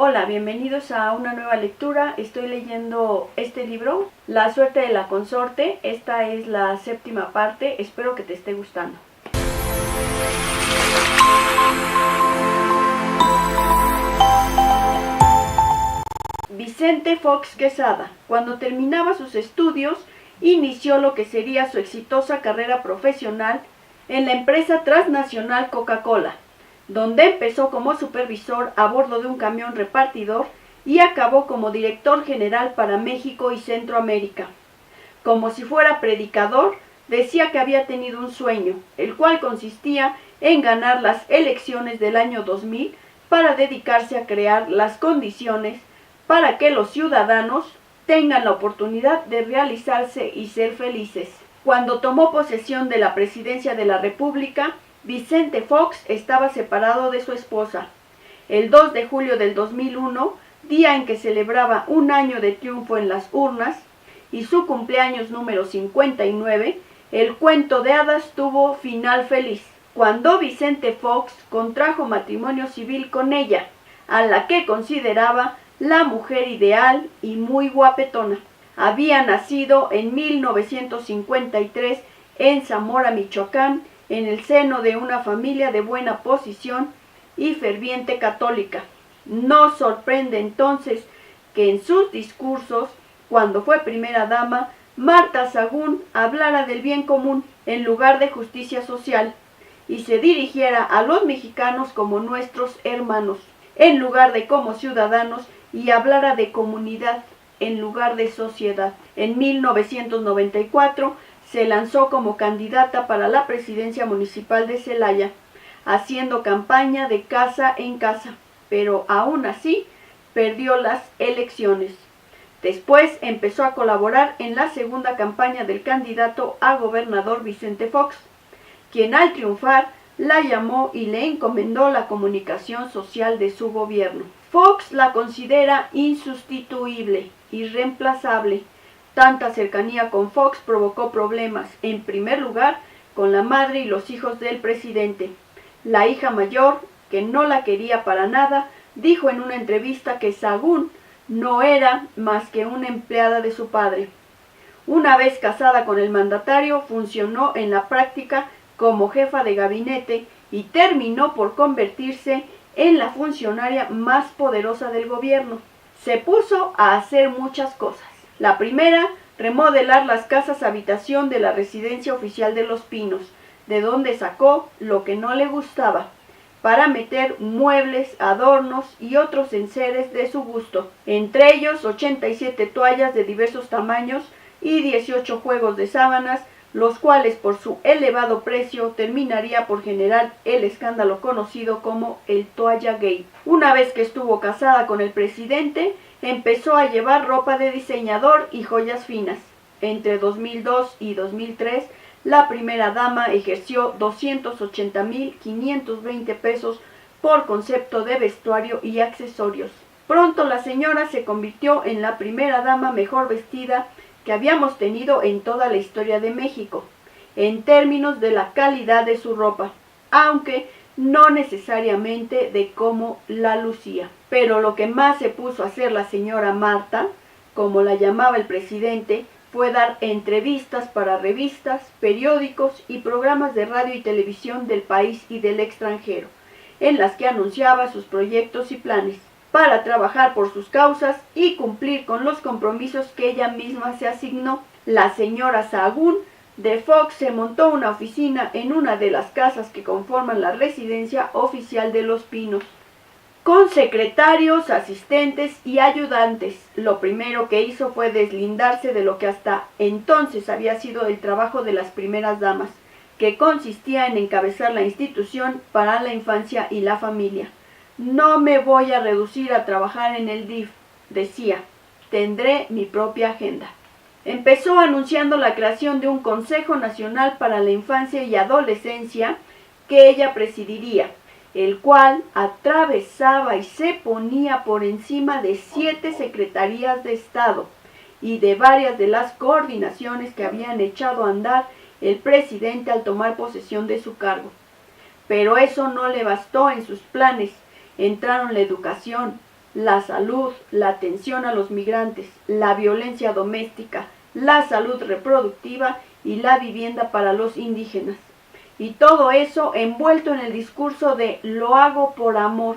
Hola, bienvenidos a una nueva lectura. Estoy leyendo este libro, La suerte de la consorte. Esta es la 7ª parte. Espero que te esté gustando. Vicente Fox Quesada, cuando terminaba sus estudios, inició lo que sería su exitosa carrera profesional en la empresa transnacional Coca-Cola, donde empezó como supervisor a bordo de un camión repartidor y acabó como director general para México y Centroamérica. Como si fuera predicador, decía que había tenido un sueño, el cual consistía en ganar las elecciones del año 2000 para dedicarse a crear las condiciones para que los ciudadanos tengan la oportunidad de realizarse y ser felices. Cuando tomó posesión de la presidencia de la República, Vicente Fox estaba separado de su esposa. El 2 de julio del 2001, día en que celebraba un año de triunfo en las urnas y su cumpleaños número 59, el cuento de hadas tuvo final feliz, cuando Vicente Fox contrajo matrimonio civil con ella, a la que consideraba la mujer ideal y muy guapetona. Había nacido en 1953 en Zamora, Michoacán, en el seno de una familia de buena posición y ferviente católica. No sorprende entonces que en sus discursos, cuando fue primera dama, Marta Sagún hablara del bien común en lugar de justicia social y se dirigiera a los mexicanos como nuestros hermanos, en lugar de como ciudadanos, y hablara de comunidad en lugar de sociedad. En 1994 se lanzó como candidata para la presidencia municipal de Celaya, haciendo campaña de casa en casa, pero aún así perdió las elecciones. Después empezó a colaborar en la segunda campaña del candidato a gobernador Vicente Fox, quien al triunfar la llamó y le encomendó la comunicación social de su gobierno. Fox la considera insustituible, irreemplazable. Tanta cercanía con Fox provocó problemas, en primer lugar, con la madre y los hijos del presidente. La hija mayor, que no la quería para nada, dijo en una entrevista que Sagún no era más que una empleada de su padre. Una vez casada con el mandatario, funcionó en la práctica como jefa de gabinete y terminó por convertirse en la funcionaria más poderosa del gobierno. Se puso a hacer muchas cosas. La primera, remodelar las casas habitación de la residencia oficial de Los Pinos, de donde sacó lo que no le gustaba, para meter muebles, adornos y otros enseres de su gusto, entre ellos 87 toallas de diversos tamaños y 18 juegos de sábanas, los cuales por su elevado precio terminaría por generar el escándalo conocido como el Toalla Gate. Una vez que estuvo casada con el presidente, empezó a llevar ropa de diseñador y joyas finas. Entre 2002 y 2003, la primera dama ejerció 280,520 pesos por concepto de vestuario y accesorios. Pronto la señora se convirtió en la primera dama mejor vestida que habíamos tenido en toda la historia de México, en términos de la calidad de su ropa, aunque no necesariamente de cómo la lucía. Pero lo que más se puso a hacer la señora Marta, como la llamaba el presidente, fue dar entrevistas para revistas, periódicos y programas de radio y televisión del país y del extranjero, en las que anunciaba sus proyectos y planes para trabajar por sus causas y cumplir con los compromisos que ella misma se asignó. La señora Sagún de Fox se montó una oficina en una de las casas que conforman la residencia oficial de Los Pinos, con secretarios, asistentes y ayudantes. Lo primero que hizo fue deslindarse de lo que hasta entonces había sido el trabajo de las primeras damas, que consistía en encabezar la institución para la infancia y la familia. No me voy a reducir a trabajar en el DIF, decía, tendré mi propia agenda. Empezó anunciando la creación de un Consejo Nacional para la Infancia y Adolescencia que ella presidiría, el cual atravesaba y se ponía por encima de 7 secretarías de Estado y de varias de las coordinaciones que habían echado a andar el presidente al tomar posesión de su cargo. Pero eso no le bastó en sus planes. Entraron la educación, la salud, la atención a los migrantes, la violencia doméstica, la salud reproductiva y la vivienda para los indígenas. Y todo eso envuelto en el discurso de lo hago por amor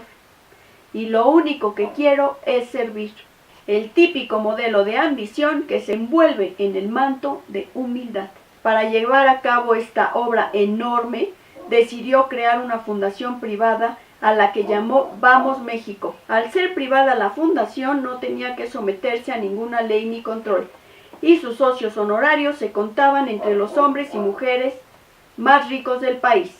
y lo único que quiero es servir. El típico modelo de ambición que se envuelve en el manto de humildad. Para llevar a cabo esta obra enorme, decidió crear una fundación privada a la que llamó Vamos México. Al ser privada la fundación no tenía que someterse a ninguna ley ni control, y sus socios honorarios se contaban entre los hombres y mujeres más ricos del país.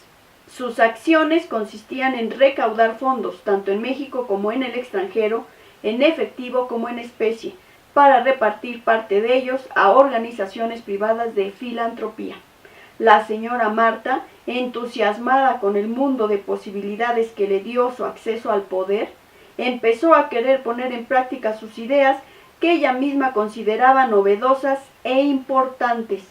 Sus acciones consistían en recaudar fondos, tanto en México como en el extranjero, en efectivo como en especie, para repartir parte de ellos a organizaciones privadas de filantropía. La señora Marta, entusiasmada con el mundo de posibilidades que le dio su acceso al poder, empezó a querer poner en práctica sus ideas que ella misma consideraba novedosas e importantes.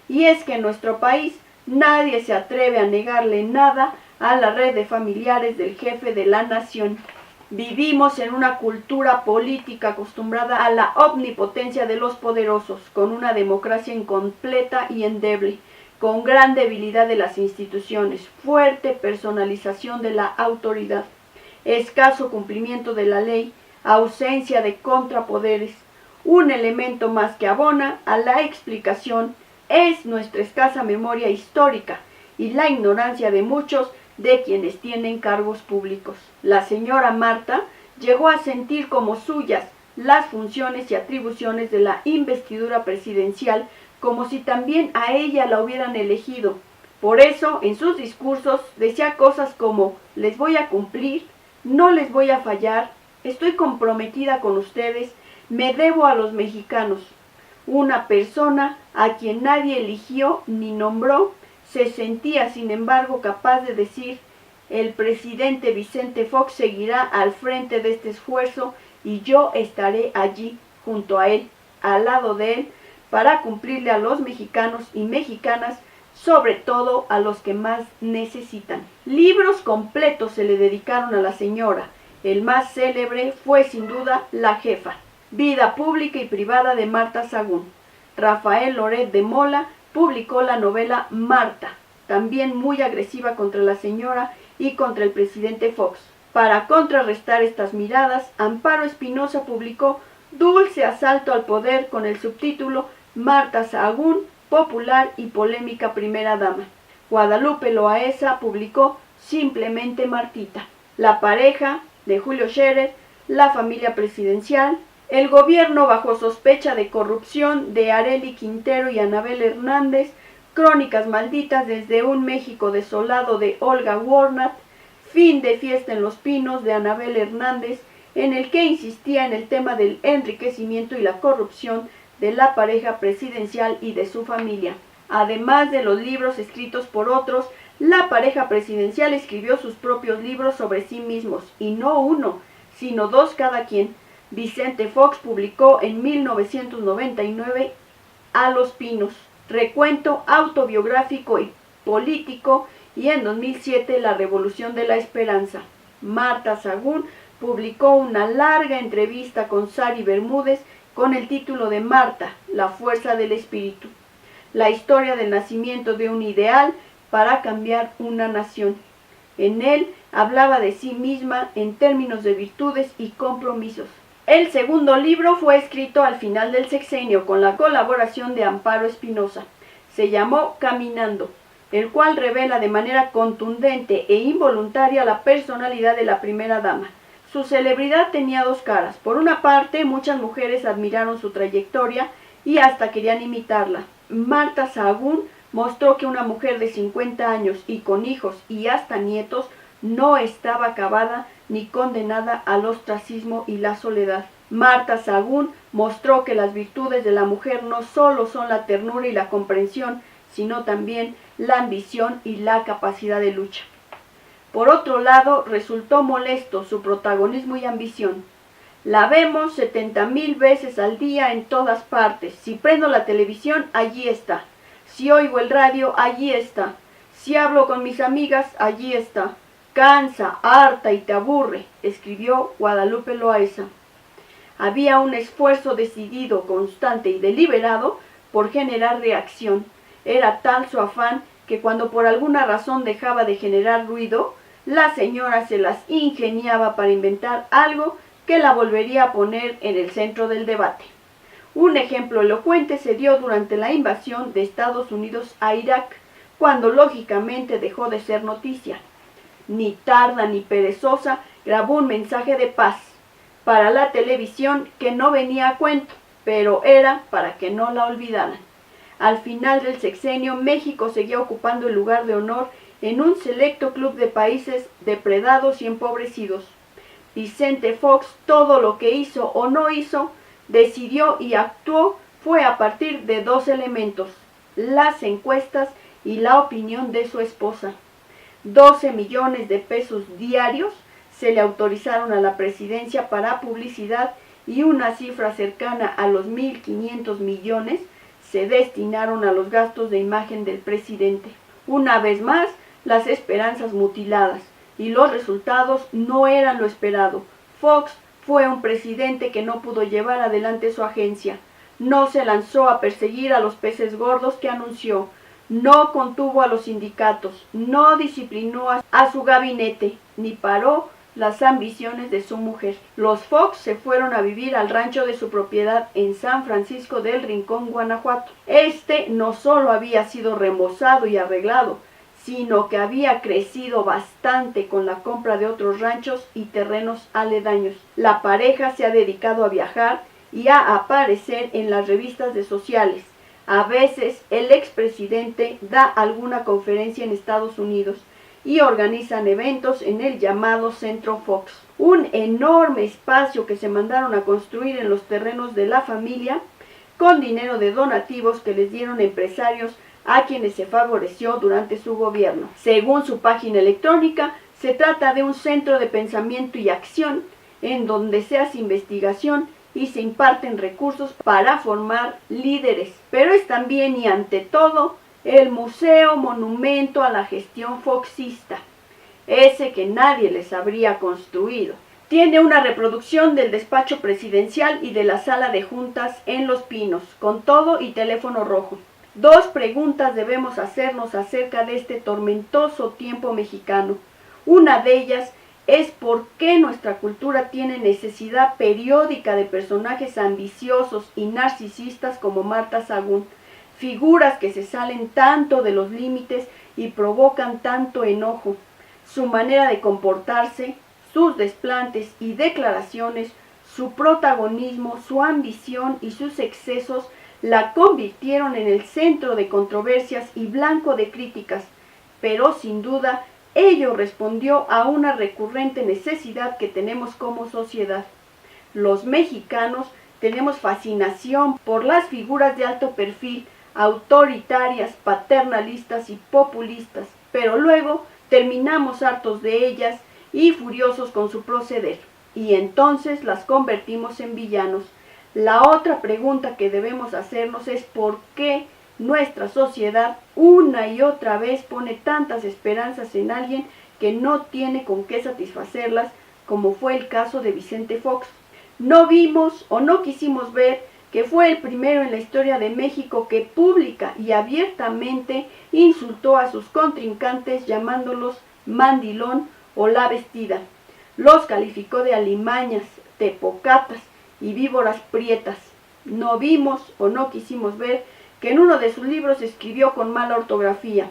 Y es que en nuestro país nadie se atreve a negarle nada a la red de familiares del jefe de la nación. Vivimos en una cultura política acostumbrada a la omnipotencia de los poderosos, con una democracia incompleta y endeble, con gran debilidad de las instituciones, fuerte personalización de la autoridad, escaso cumplimiento de la ley, ausencia de contrapoderes. Un elemento más que abona a la explicación es nuestra escasa memoria histórica y la ignorancia de muchos de quienes tienen cargos públicos. La señora Marta llegó a sentir como suyas las funciones y atribuciones de la investidura presidencial, como si también a ella la hubieran elegido. Por eso, en sus discursos decía cosas como: les voy a cumplir, no les voy a fallar, estoy comprometida con ustedes, me debo a los mexicanos. Una persona a quien nadie eligió ni nombró se sentía, sin embargo, capaz de decir: el presidente Vicente Fox seguirá al frente de este esfuerzo y yo estaré allí, junto a él, al lado de él, para cumplirle a los mexicanos y mexicanas, sobre todo a los que más necesitan. Libros completos se le dedicaron a la señora. El más célebre fue sin duda La Jefa, vida pública y privada de Marta Sagún. Rafael Loret de Mola publicó la novela Marta, también muy agresiva contra la señora y contra el presidente Fox. Para contrarrestar estas miradas, Amparo Espinosa publicó Dulce Asalto al Poder con el subtítulo Marta Sagún, popular y polémica primera dama. Guadalupe Loaesa publicó Simplemente Martita. La pareja de Julio Scherer, La familia presidencial, El gobierno bajo sospecha de corrupción de Arely Quintero y Anabel Hernández, Crónicas malditas desde un México desolado de Olga Warnat, Fin de fiesta en los pinos de Anabel Hernández, en el que insistía en el tema del enriquecimiento y la corrupción de la pareja presidencial y de su familia. Además de los libros escritos por otros, la pareja presidencial escribió sus propios libros sobre sí mismos, y no uno, sino dos cada quien. Vicente Fox publicó en 1999 A los Pinos, recuento autobiográfico y político, y en 2007 La Revolución de la Esperanza. Marta Sagún publicó una larga entrevista con Sari Bermúdez con el título de Marta, la fuerza del espíritu, la historia del nacimiento de un ideal para cambiar una nación. En él hablaba de sí misma en términos de virtudes y compromisos. El segundo libro fue escrito al final del sexenio con la colaboración de Amparo Espinosa. Se llamó Caminando, el cual revela de manera contundente e involuntaria la personalidad de la primera dama. Su celebridad tenía dos caras. Por una parte, muchas mujeres admiraron su trayectoria y hasta querían imitarla. Marta Sagún mostró que una mujer de 50 años y con hijos y hasta nietos no estaba acabada ni condenada al ostracismo y la soledad. Marta Sagún mostró que las virtudes de la mujer no solo son la ternura y la comprensión, sino también la ambición y la capacidad de lucha. Por otro lado, resultó molesto su protagonismo y ambición. La vemos 70,000 veces al día en todas partes. Si prendo la televisión, allí está. Si oigo el radio, allí está. Si hablo con mis amigas, allí está. Cansa, harta y te aburre, escribió Guadalupe Loaesa. Había un esfuerzo decidido, constante y deliberado por generar reacción. Era tal su afán que cuando por alguna razón dejaba de generar ruido, la señora se las ingeniaba para inventar algo que la volvería a poner en el centro del debate. Un ejemplo elocuente se dio durante la invasión de Estados Unidos a Irak, cuando lógicamente dejó de ser noticia. Ni tarda ni perezosa grabó un mensaje de paz para la televisión que no venía a cuento, pero era para que no la olvidaran. Al final del sexenio, México seguía ocupando el lugar de honor en un selecto club de países depredados y empobrecidos. Vicente Fox, todo lo que hizo o no hizo, decidió y actuó fue a partir de dos elementos: las encuestas y la opinión de su esposa. 12 millones de pesos diarios se le autorizaron a la presidencia para publicidad y una cifra cercana a los 1.500 millones se destinaron a los gastos de imagen del presidente. Una vez más, las esperanzas mutiladas, y los resultados no eran lo esperado. Fox fue un presidente que no pudo llevar adelante su agencia. No se lanzó a perseguir a los peces gordos que anunció. No contuvo a los sindicatos, no disciplinó a su gabinete, ni paró las ambiciones de su mujer. Los Fox se fueron a vivir al rancho de su propiedad en San Francisco del Rincón, Guanajuato. Este no solo había sido remozado y arreglado, sino que había crecido bastante con la compra de otros ranchos y terrenos aledaños. La pareja se ha dedicado a viajar y a aparecer en las revistas de sociales. A veces el expresidente da alguna conferencia en Estados Unidos y organizan eventos en el llamado Centro Fox, un enorme espacio que se mandaron a construir en los terrenos de la familia con dinero de donativos que les dieron empresarios a quienes se favoreció durante su gobierno. Según su página electrónica, se trata de un centro de pensamiento y acción en donde se hace investigación y se imparten recursos para formar líderes, pero es también y ante todo el museo monumento a la gestión foxista, ese que nadie les habría construido. Tiene una reproducción del despacho presidencial y de la sala de juntas en Los Pinos, con todo y teléfono rojo. Dos preguntas debemos hacernos acerca de este tormentoso tiempo mexicano. Una de ellas es por qué nuestra cultura tiene necesidad periódica de personajes ambiciosos y narcisistas como Marta Sagún, figuras que se salen tanto de los límites y provocan tanto enojo. Su manera de comportarse, sus desplantes y declaraciones, su protagonismo, su ambición y sus excesos la convirtieron en el centro de controversias y blanco de críticas, pero sin duda ello respondió a una recurrente necesidad que tenemos como sociedad. Los mexicanos tenemos fascinación por las figuras de alto perfil, autoritarias, paternalistas y populistas, pero luego terminamos hartos de ellas y furiosos con su proceder, y entonces las convertimos en villanos. La otra pregunta que debemos hacernos es por qué nuestra sociedad una y otra vez pone tantas esperanzas en alguien que no tiene con qué satisfacerlas, como fue el caso de Vicente Fox. No vimos o no quisimos ver que fue el primero en la historia de México que pública y abiertamente insultó a sus contrincantes llamándolos mandilón o la vestida. Los calificó de alimañas, tepocatas y víboras prietas. No vimos o no quisimos ver que en uno de sus libros escribió con mala ortografía,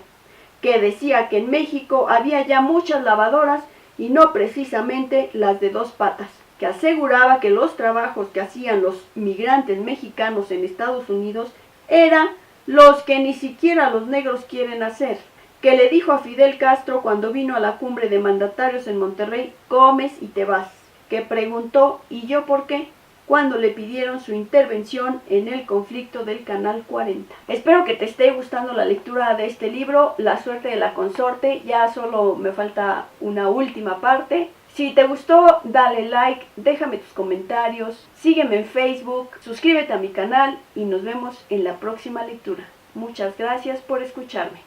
que decía que en México había ya muchas lavadoras y no precisamente las de dos patas, que aseguraba que los trabajos que hacían los migrantes mexicanos en Estados Unidos eran los que ni siquiera los negros quieren hacer, que le dijo a Fidel Castro cuando vino a la cumbre de mandatarios en Monterrey: comes y te vas, que preguntó ¿y yo por qué?, cuando le pidieron su intervención en el conflicto del Canal 40. Espero que te esté gustando la lectura de este libro, La suerte de la consorte. Ya solo me falta una última parte. Si te gustó, dale like, déjame tus comentarios, sígueme en Facebook, suscríbete a mi canal y nos vemos en la próxima lectura. Muchas gracias por escucharme.